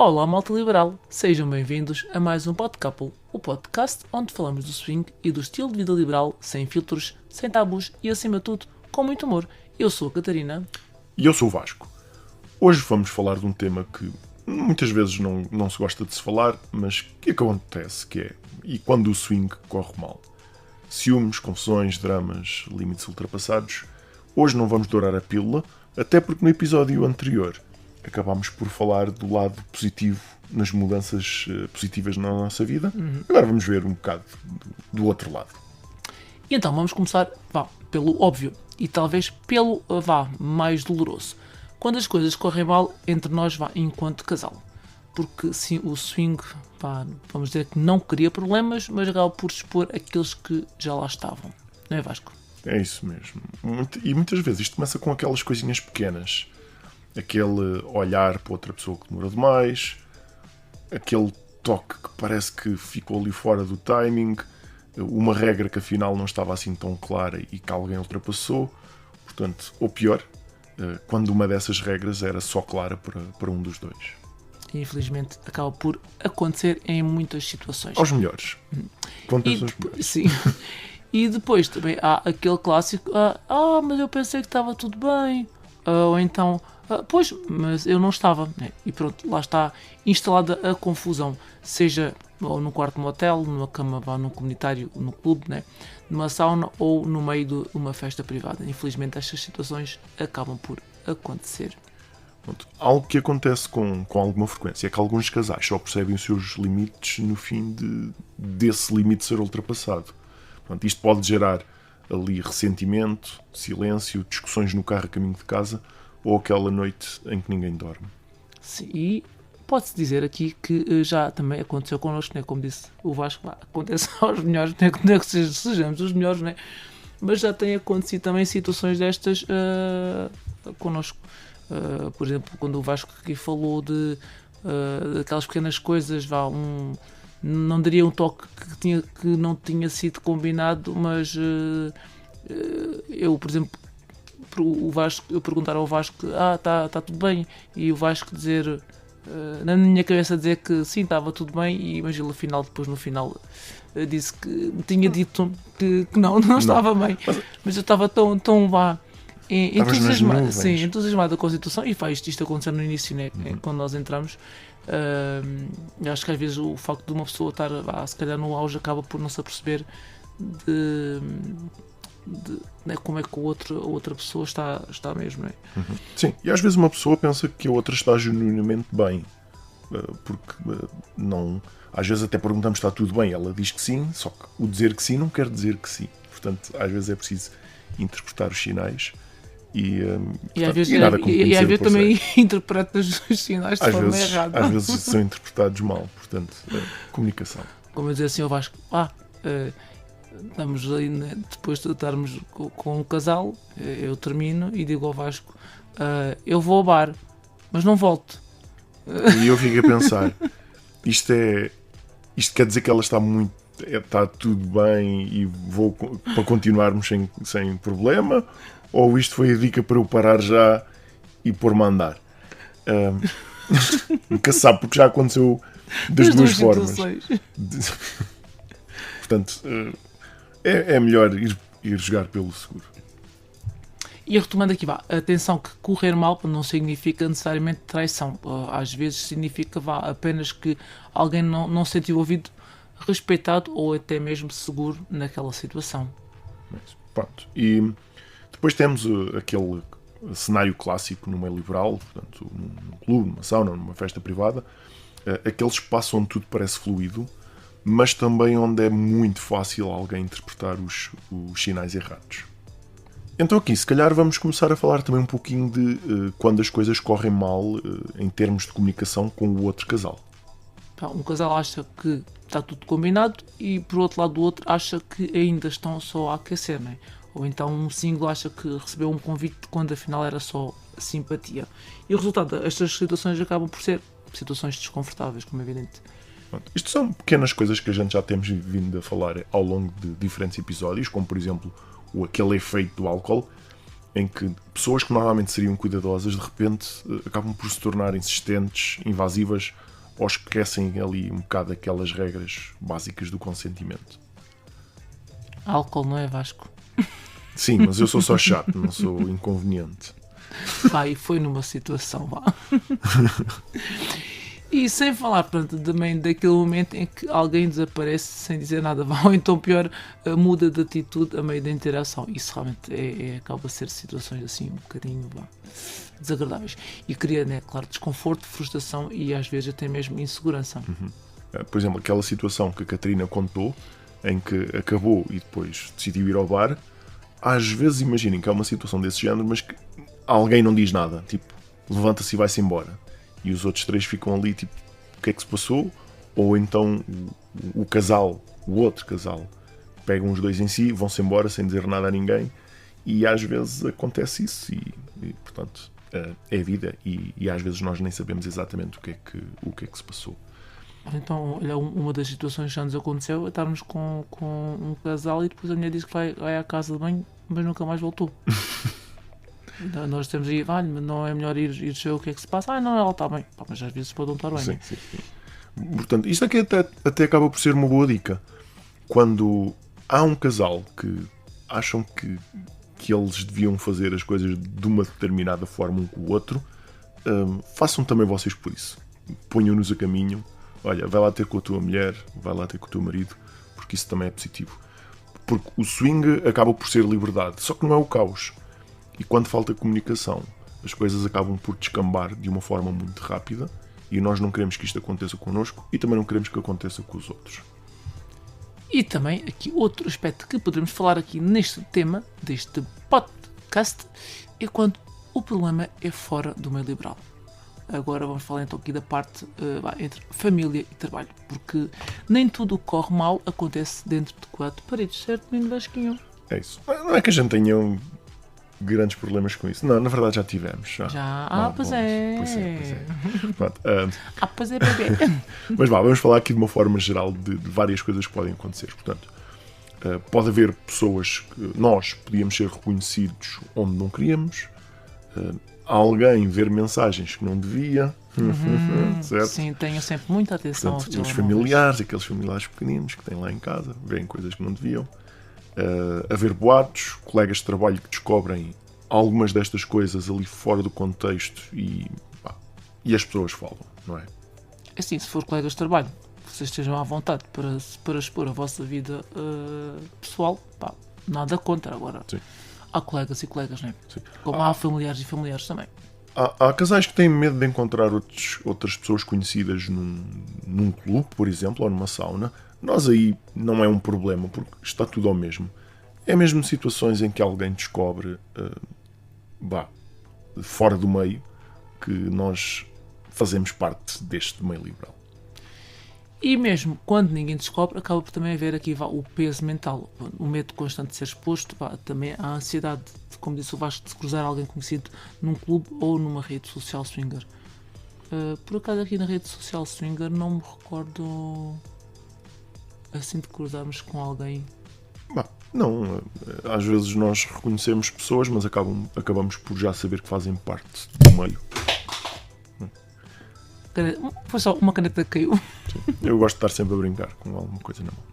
Olá, malta liberal, sejam bem-vindos a mais um Podcouple, o podcast onde falamos do swing e do estilo de vida liberal, sem filtros, sem tabus e, acima de tudo, com muito humor. Eu sou a Catarina. E eu sou o Vasco. Hoje vamos falar de um tema que muitas vezes não se gosta de se falar, mas que acontece, que é, e quando o swing corre mal? Ciúmes, confusões, dramas, limites ultrapassados. Hoje não vamos dourar a pílula, até porque no episódio anterior acabámos por falar do lado positivo nas mudanças positivas na nossa vida. Agora vamos ver um bocado do outro lado. E então vamos começar pelo óbvio e talvez pelo mais doloroso. Quando as coisas correm mal entre nós enquanto casal. Porque sim, o swing, vamos dizer que não cria problemas, mas acaba por expor aqueles que já lá estavam. Não é, Vasco? É isso mesmo. E muitas vezes isto começa com aquelas coisinhas pequenas. Aquele olhar para outra pessoa que demora demais, aquele toque que parece que ficou ali fora do timing, uma regra que afinal não estava assim tão clara e que alguém ultrapassou. Portanto, ou pior, quando uma dessas regras era só clara para um dos dois. E, infelizmente acaba por acontecer em muitas situações. Aos melhores. Quantas aos melhores? Sim. E depois também há aquele clássico, mas eu pensei que estava tudo bem, ou então... pois, mas eu não estava, né? E pronto, lá está instalada a confusão, seja ou no quarto de um hotel, numa cama, num comunitário, no clube, né? Numa sauna ou no meio de uma festa privada. Infelizmente estas situações acabam por acontecer. Pronto. Algo que acontece com alguma frequência é que alguns casais só percebem os seus limites no fim desse limite ser ultrapassado. Pronto, isto pode gerar ali ressentimento, silêncio, discussões no carro a caminho de casa, ou aquela noite em que ninguém dorme. Sim, e pode-se dizer aqui que já também aconteceu connosco, né? Como disse o Vasco, acontece aos melhores, não é que sejamos os melhores, né? Mas já tem acontecido também situações destas connosco. Por exemplo, quando o Vasco aqui falou daquelas pequenas coisas, não diria um toque que não tinha sido combinado, mas eu, por exemplo, eu perguntar ao Vasco, tá tudo bem, e o Vasco dizer, na minha cabeça dizer que sim, estava tudo bem, mas ele depois no final disse que tinha dito que não estava bem, mas eu estava tão entusiasmado com a situação, e isto aconteceu no início, né? Quando nós entramos. Acho que às vezes o facto de uma pessoa estar se calhar no auge acaba por não se aperceber de como é que a outra pessoa está mesmo, não é? Sim, e às vezes uma pessoa pensa que a outra está genuinamente bem, porque não. Às vezes até perguntamos se está tudo bem, ela diz que sim, só que o dizer que sim não quer dizer que sim. Portanto, às vezes é preciso interpretar os sinais e às vezes também interpretas os sinais de forma errada. Às vezes são interpretados mal, portanto, comunicação. Como eu dizer assim ao Vasco, estamos aí, né, depois de estarmos com um casal, eu termino e digo ao Vasco, eu vou ao bar, mas não volto. E eu fico a pensar, isto quer dizer que ela está tudo bem e vou para continuarmos sem problema, ou isto foi a dica para eu parar já e pôr-me a andar? Nunca se sabe, porque já aconteceu das duas formas. Portanto, é melhor ir jogar pelo seguro. E retomando aqui, atenção que correr mal não significa necessariamente traição. Às vezes significa apenas que alguém não se sentiu ouvido, respeitado ou até mesmo seguro naquela situação. Pronto. E depois temos aquele cenário clássico no meio liberal, portanto, num clube, numa sauna, numa festa privada, aquele espaço onde tudo parece fluido, mas também onde é muito fácil alguém interpretar os sinais errados. Então aqui, se calhar vamos começar a falar também um pouquinho de quando as coisas correm mal em termos de comunicação com o outro casal. Um casal acha que está tudo combinado e por outro lado do outro acha que ainda estão só a aquecer, não é? Ou então um single acha que recebeu um convite quando afinal era só simpatia. E o resultado destas situações acabam por ser situações desconfortáveis, como é evidente. Isto são pequenas coisas que a gente já temos vindo a falar ao longo de diferentes episódios, como por exemplo aquele efeito do álcool, em que pessoas que normalmente seriam cuidadosas de repente acabam por se tornar insistentes, invasivas ou esquecem ali um bocado aquelas regras básicas do consentimento? Álcool, não é, Vasco? Sim, mas eu sou só chato, não sou inconveniente. Pá, e foi numa situação, vá. E sem falar, pronto, também daquele momento em que alguém desaparece sem dizer nada, vá, ou então pior, muda de atitude a meio da interação. Isso realmente acaba a ser situações assim um bocadinho, vá, desagradáveis. E cria, né, claro, desconforto, frustração e às vezes até mesmo insegurança. Por exemplo, aquela situação que a Catarina contou, em que acabou e depois decidiu ir ao bar, às vezes imaginem que é uma situação desse género, mas que alguém não diz nada, tipo, levanta-se e vai-se embora. E os outros três ficam ali, tipo, o que é que se passou? Ou então o casal, o outro casal, pegam os dois em si, vão-se embora sem dizer nada a ninguém, e às vezes acontece isso, e portanto, é a vida, e às vezes nós nem sabemos exatamente o que é que se passou. Então, olha, uma das situações que já nos aconteceu é estarmos com um casal e depois a mulher diz que vai à casa de banho, mas nunca mais voltou. Nós temos aí, mas não é melhor ir ver o que é que se passa? Não, ela está bem. Pá, mas às vezes pode não estar bem. Sim, sim, sim. Portanto, isto aqui até acaba por ser uma boa dica. Quando há um casal que acham que eles deviam fazer as coisas de uma determinada forma um com o outro, façam também vocês por isso. Ponham-nos a caminho. Olha, vai lá ter com a tua mulher, vai lá ter com o teu marido, porque isso também é positivo. Porque o swing acaba por ser liberdade, só que não é o caos. E quando falta comunicação, as coisas acabam por descambar de uma forma muito rápida e nós não queremos que isto aconteça connosco e também não queremos que aconteça com os outros. E também aqui outro aspecto que podemos falar aqui neste tema, deste podcast, é quando o problema é fora do meio liberal. Agora vamos falar então aqui da parte entre família e trabalho, porque nem tudo o que corre mal acontece dentro de quatro paredes, certo, menino Vasquinho? É isso. Não é que a gente tenha grandes problemas com isso. Não, na verdade já tivemos. Já? Pois é. Pois é. Pronto, pois é, bebê. mas vamos falar aqui de uma forma geral de várias coisas que podem acontecer. Portanto, pode haver pessoas que nós podíamos ser reconhecidos onde não queríamos, alguém ver mensagens que não devia, certo? Sim, tenho sempre muita atenção. Portanto, os familiares, aqueles familiares pequeninos que têm lá em casa, veem coisas que não deviam. Haver boatos, colegas de trabalho que descobrem algumas destas coisas ali fora do contexto e as pessoas falam, não é? Assim, se for colegas de trabalho, vocês estejam à vontade para expor a vossa vida pessoal, nada contra. Agora, sim, há colegas e colegas, não é? Sim. Como há familiares e familiares também. Há casais que têm medo de encontrar outras pessoas conhecidas num clube, por exemplo, ou numa sauna. Nós aí não é um problema, porque está tudo ao mesmo. É mesmo situações em que alguém descobre, fora do meio, que nós fazemos parte deste meio liberal. E mesmo quando ninguém descobre, acaba por também haver aqui o peso mental, o medo constante de ser exposto, também a ansiedade, como disse o Vasco, de se cruzar alguém conhecido num clube ou numa rede social swinger. Por acaso aqui na rede social swinger não me recordo assim de cruzarmos com alguém. Não, às vezes nós reconhecemos pessoas, mas acabamos por já saber que fazem parte do meio. Foi só uma caneta que caiu. Sim. Eu gosto de estar sempre a brincar com alguma coisa na mão.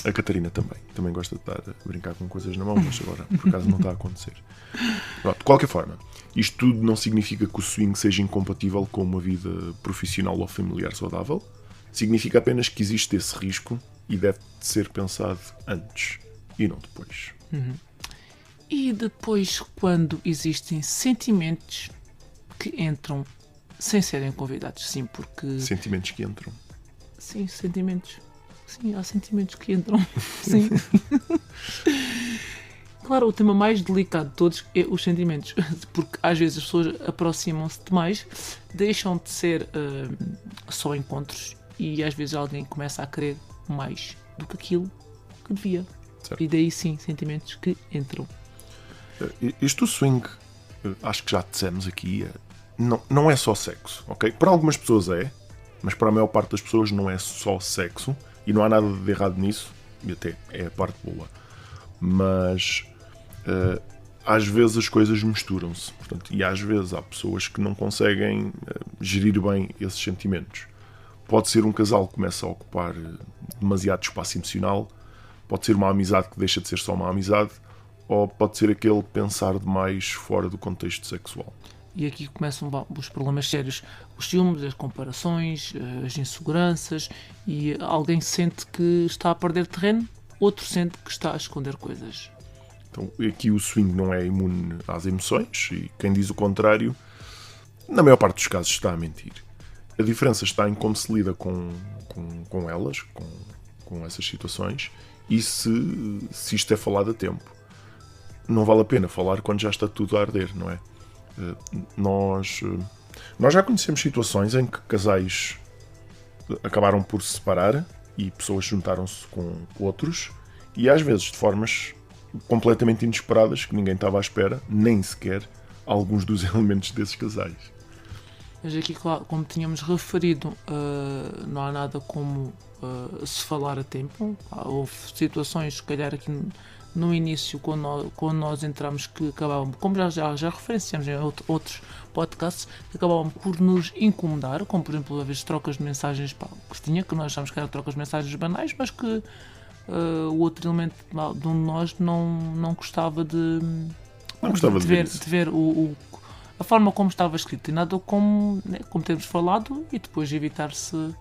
A Catarina também gosta de estar a brincar com coisas na mão, mas agora por acaso não está a acontecer. Pronto, de qualquer forma, isto tudo não significa que o swing seja incompatível com uma vida profissional ou familiar saudável. Significa apenas que existe esse risco e deve ser pensado antes e não depois. E depois, quando existem sentimentos que entram sem serem convidados, sim, porque... Sentimentos que entram. Sim, sentimentos. Sim, há sentimentos que entram. Sim. Claro, o tema mais delicado de todos é os sentimentos, porque às vezes as pessoas aproximam-se demais, deixam de ser só encontros e às vezes alguém começa a querer mais do que aquilo que devia. Certo. E daí sim, sentimentos que entram. Isto do swing, acho que já dissemos aqui, não é só sexo, ok? Para algumas pessoas mas para a maior parte das pessoas não é só sexo e não há nada de errado nisso, e até é a parte boa. Mas às vezes as coisas misturam-se. Portanto, e às vezes há pessoas que não conseguem gerir bem esses sentimentos. Pode ser um casal que começa a ocupar demasiado espaço emocional, pode ser uma amizade que deixa de ser só uma amizade, ou pode ser aquele pensar demais fora do contexto sexual. E aqui começam os problemas sérios, os ciúmes, as comparações, as inseguranças, e alguém sente que está a perder terreno, outro sente que está a esconder coisas. Então, aqui o swing não é imune às emoções, e quem diz o contrário, na maior parte dos casos, está a mentir. A diferença está em como se lida com elas, com essas situações, e se isto é falado a tempo. Não vale a pena falar quando já está tudo a arder, não é? Nós já conhecemos situações em que casais acabaram por se separar e pessoas juntaram-se com outros, e às vezes de formas completamente inesperadas, que ninguém estava à espera, nem sequer alguns dos elementos desses casais. Mas aqui, como tínhamos referido, não há nada como se falar a tempo. Houve situações, se calhar aqui no início, quando nós entramos, que acabavam, como já referenciamos em outros podcasts, que acabavam por nos incomodar, como por exemplo, a vez trocas de mensagens que nós achamos que eram trocas de mensagens banais, mas que o outro elemento de um de nós não gostava de ver a forma como estava escrito, e nada como temos falado, e depois evitar-se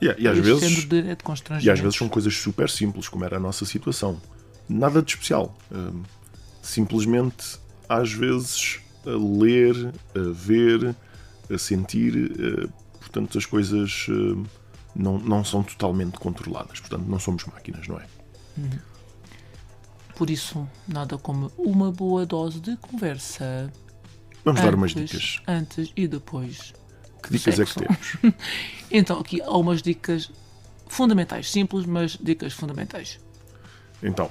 e às vezes constrangimento. São coisas super simples, como era a nossa situação. Nada de especial. Simplesmente, às vezes, a ler, a ver, a sentir. Portanto, as coisas não são totalmente controladas. Portanto, não somos máquinas, não é? Por isso, nada como uma boa dose de conversa. Vamos dar umas dicas. Antes e depois. Que dicas é que temos? Então, aqui há umas dicas fundamentais. Simples, mas dicas fundamentais. Então,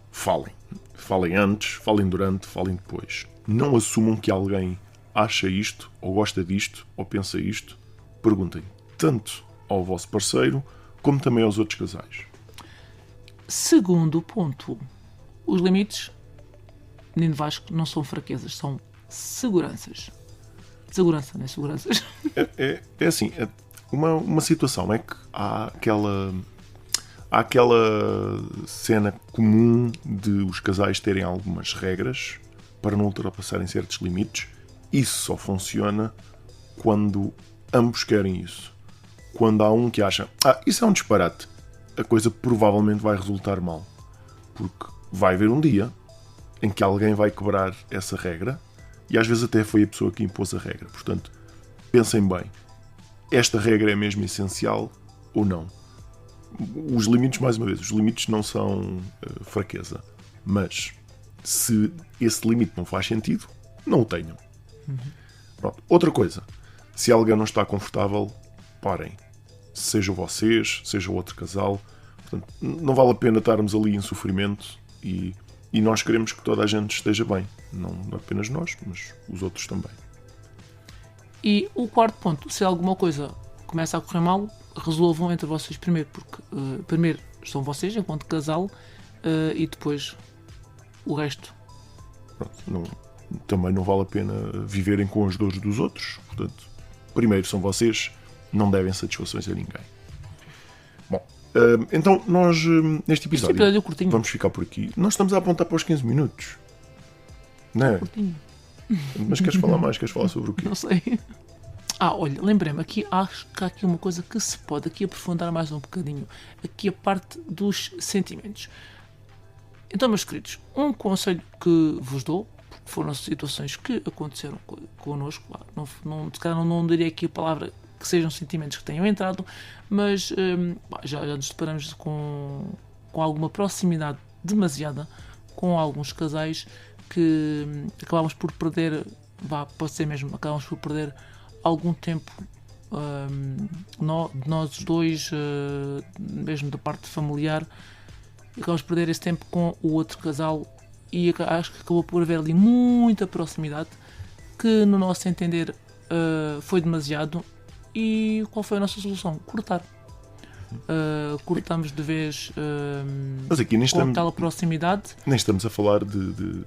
falem. Falem antes, falem durante, falem depois. Não assumam que alguém acha isto, ou gosta disto, ou pensa isto. Perguntem tanto ao vosso parceiro, como também aos outros casais. Segundo ponto. Os limites, menino Vasco, não são fraquezas, são seguranças. Segurança, não é seguranças? É assim, uma situação é que há aquela cena comum de os casais terem algumas regras para não ultrapassarem certos limites. Isso só funciona quando ambos querem isso. Quando há um que acha, isso é um disparate, a coisa provavelmente vai resultar mal. Porque vai haver um dia em que alguém vai quebrar essa regra, e às vezes até foi a pessoa que impôs a regra. Portanto, pensem bem, esta regra é mesmo essencial ou não? Os limites, mais uma vez, os limites não são fraqueza, mas se esse limite não faz sentido, não o tenham. Pronto. Outra coisa, se alguém não está confortável, parem. Sejam vocês, seja o outro casal. Portanto, não vale a pena estarmos ali em sofrimento, e nós queremos que toda a gente esteja bem. Não apenas nós, mas os outros também. E o quarto ponto, se alguma coisa começa a correr mal, resolvam entre vocês primeiro, porque primeiro são vocês enquanto casal, e depois o resto. Pronto, também não vale a pena viverem com as dores dos outros. Portanto, primeiro são vocês, não devem satisfações a ninguém. Bom, então nós neste episódio vamos ficar por aqui. Nós estamos a apontar para os 15 minutos. Não é? Curtinho. Mas queres falar mais? Queres falar sobre o quê? Não sei. Olha, lembrei-me, acho que há aqui uma coisa que se pode aqui aprofundar mais um bocadinho. Aqui a parte dos sentimentos. Então, meus queridos, um conselho que vos dou, porque foram situações que aconteceram connosco, se calhar não diria aqui a palavra que sejam sentimentos que tenham entrado, mas já nos deparamos com alguma proximidade demasiada com alguns casais que acabamos por perder, pode ser mesmo, acabamos por perder algum tempo nós dois, mesmo da parte familiar, acabamos por perder esse tempo com o outro casal, e acho que acabou por haver ali muita proximidade que, no nosso entender, foi demasiado. E qual foi a nossa solução? Cortar. Cortamos de vez mas aqui com tal proximidade. Nem estamos a falar de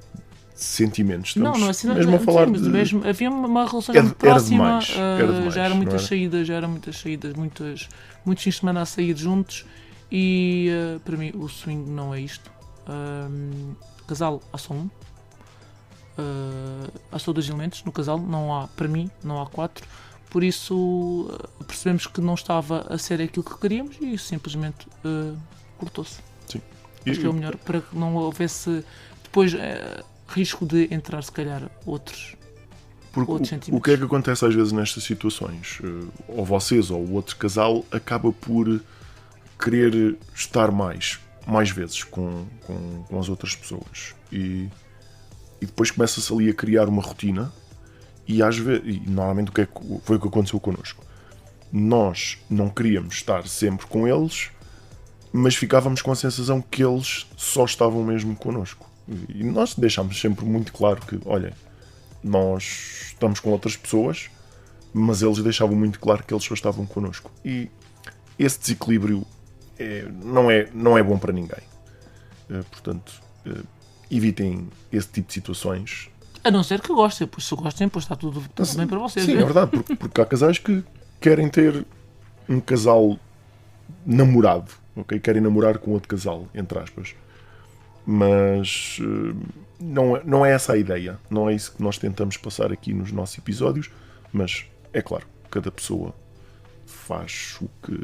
sentimentos. Não, Estamos não é assim, mesmo a falar mas de... mesmo, havia uma relação Era- muito era próxima, demais, era demais, já era não muitas era? saídas, muitos fins de semana a sair juntos e para mim o swing não é isto. Casal há só um, há só 2 elementos no casal, não há, para mim, não há 4, por isso percebemos que não estava a ser aquilo que queríamos e simplesmente cortou-se. Sim. Acho que é o melhor para que não houvesse depois risco de entrar se calhar outros Porque sentimentos. o que é que acontece às vezes nestas situações? Ou vocês ou o outro casal acaba por querer estar mais vezes com as outras pessoas e depois começa-se ali a criar uma rotina e às vezes, e normalmente foi o que aconteceu connosco. Nós não queríamos estar sempre com eles, mas ficávamos com a sensação que eles só estavam mesmo connosco. E nós deixámos sempre muito claro que, olha, nós estamos com outras pessoas, mas eles deixavam muito claro que eles só estavam connosco. E esse desequilíbrio não é bom para ninguém. Portanto, evitem esse tipo de situações. A não ser que gostem, pois se gostem, pois está tudo bem para vocês. Sim, né? é verdade, porque há casais que querem ter um casal namorado, ok? Querem namorar com outro casal, entre aspas. Mas não é essa a ideia. Não é isso que nós tentamos passar aqui nos nossos episódios. Mas é claro, cada pessoa faz o que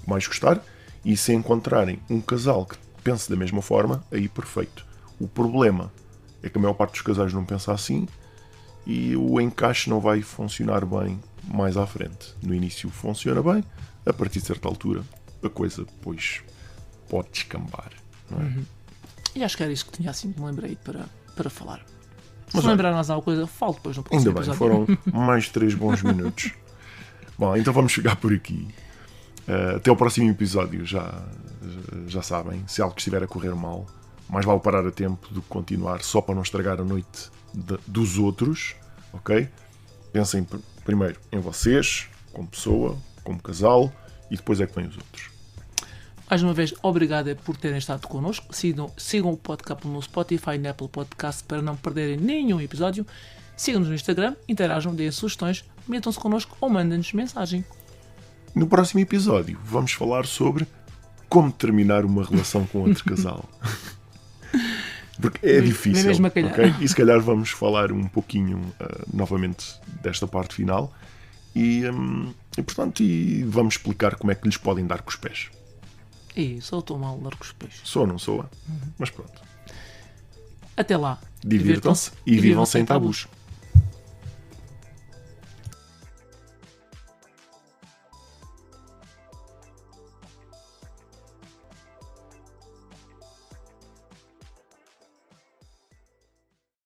mais gostar. E se encontrarem um casal que pense da mesma forma, aí perfeito. O problema é que a maior parte dos casais não pensa assim e o encaixe não vai funcionar bem mais à frente. No início funciona bem, a partir de certa altura a coisa depois pode descambar. Não é? E acho que era isso que tinha assim, me lembrei para falar. Mas Se lembrar mais alguma coisa, falo depois no próximo Ainda bem, episódio. foram mais 3 bons minutos. Bom, então vamos chegar por aqui. Até ao próximo episódio, já sabem, se algo estiver a correr mal, mais vale parar a tempo do que continuar só para não estragar a noite dos outros, ok? Pensem primeiro em vocês, como pessoa, como casal, e depois é que vêm os outros. Mais uma vez, obrigado por terem estado connosco. Sigam o podcast no Spotify e na Apple Podcast para não perderem nenhum episódio. Sigam-nos no Instagram, interajam, deem sugestões, metam-se connosco ou mandem-nos mensagem. No próximo episódio vamos falar sobre como terminar uma relação com outro casal. Porque é difícil, mesmo a calhar. ok? E se calhar vamos falar um pouquinho novamente desta parte final e portanto vamos explicar como é que lhes podem dar com os pés. E só estou mal, largo os peixes. Soa ou não soa? Mas pronto. Até lá. Divirtam-se e vivam sem tabus.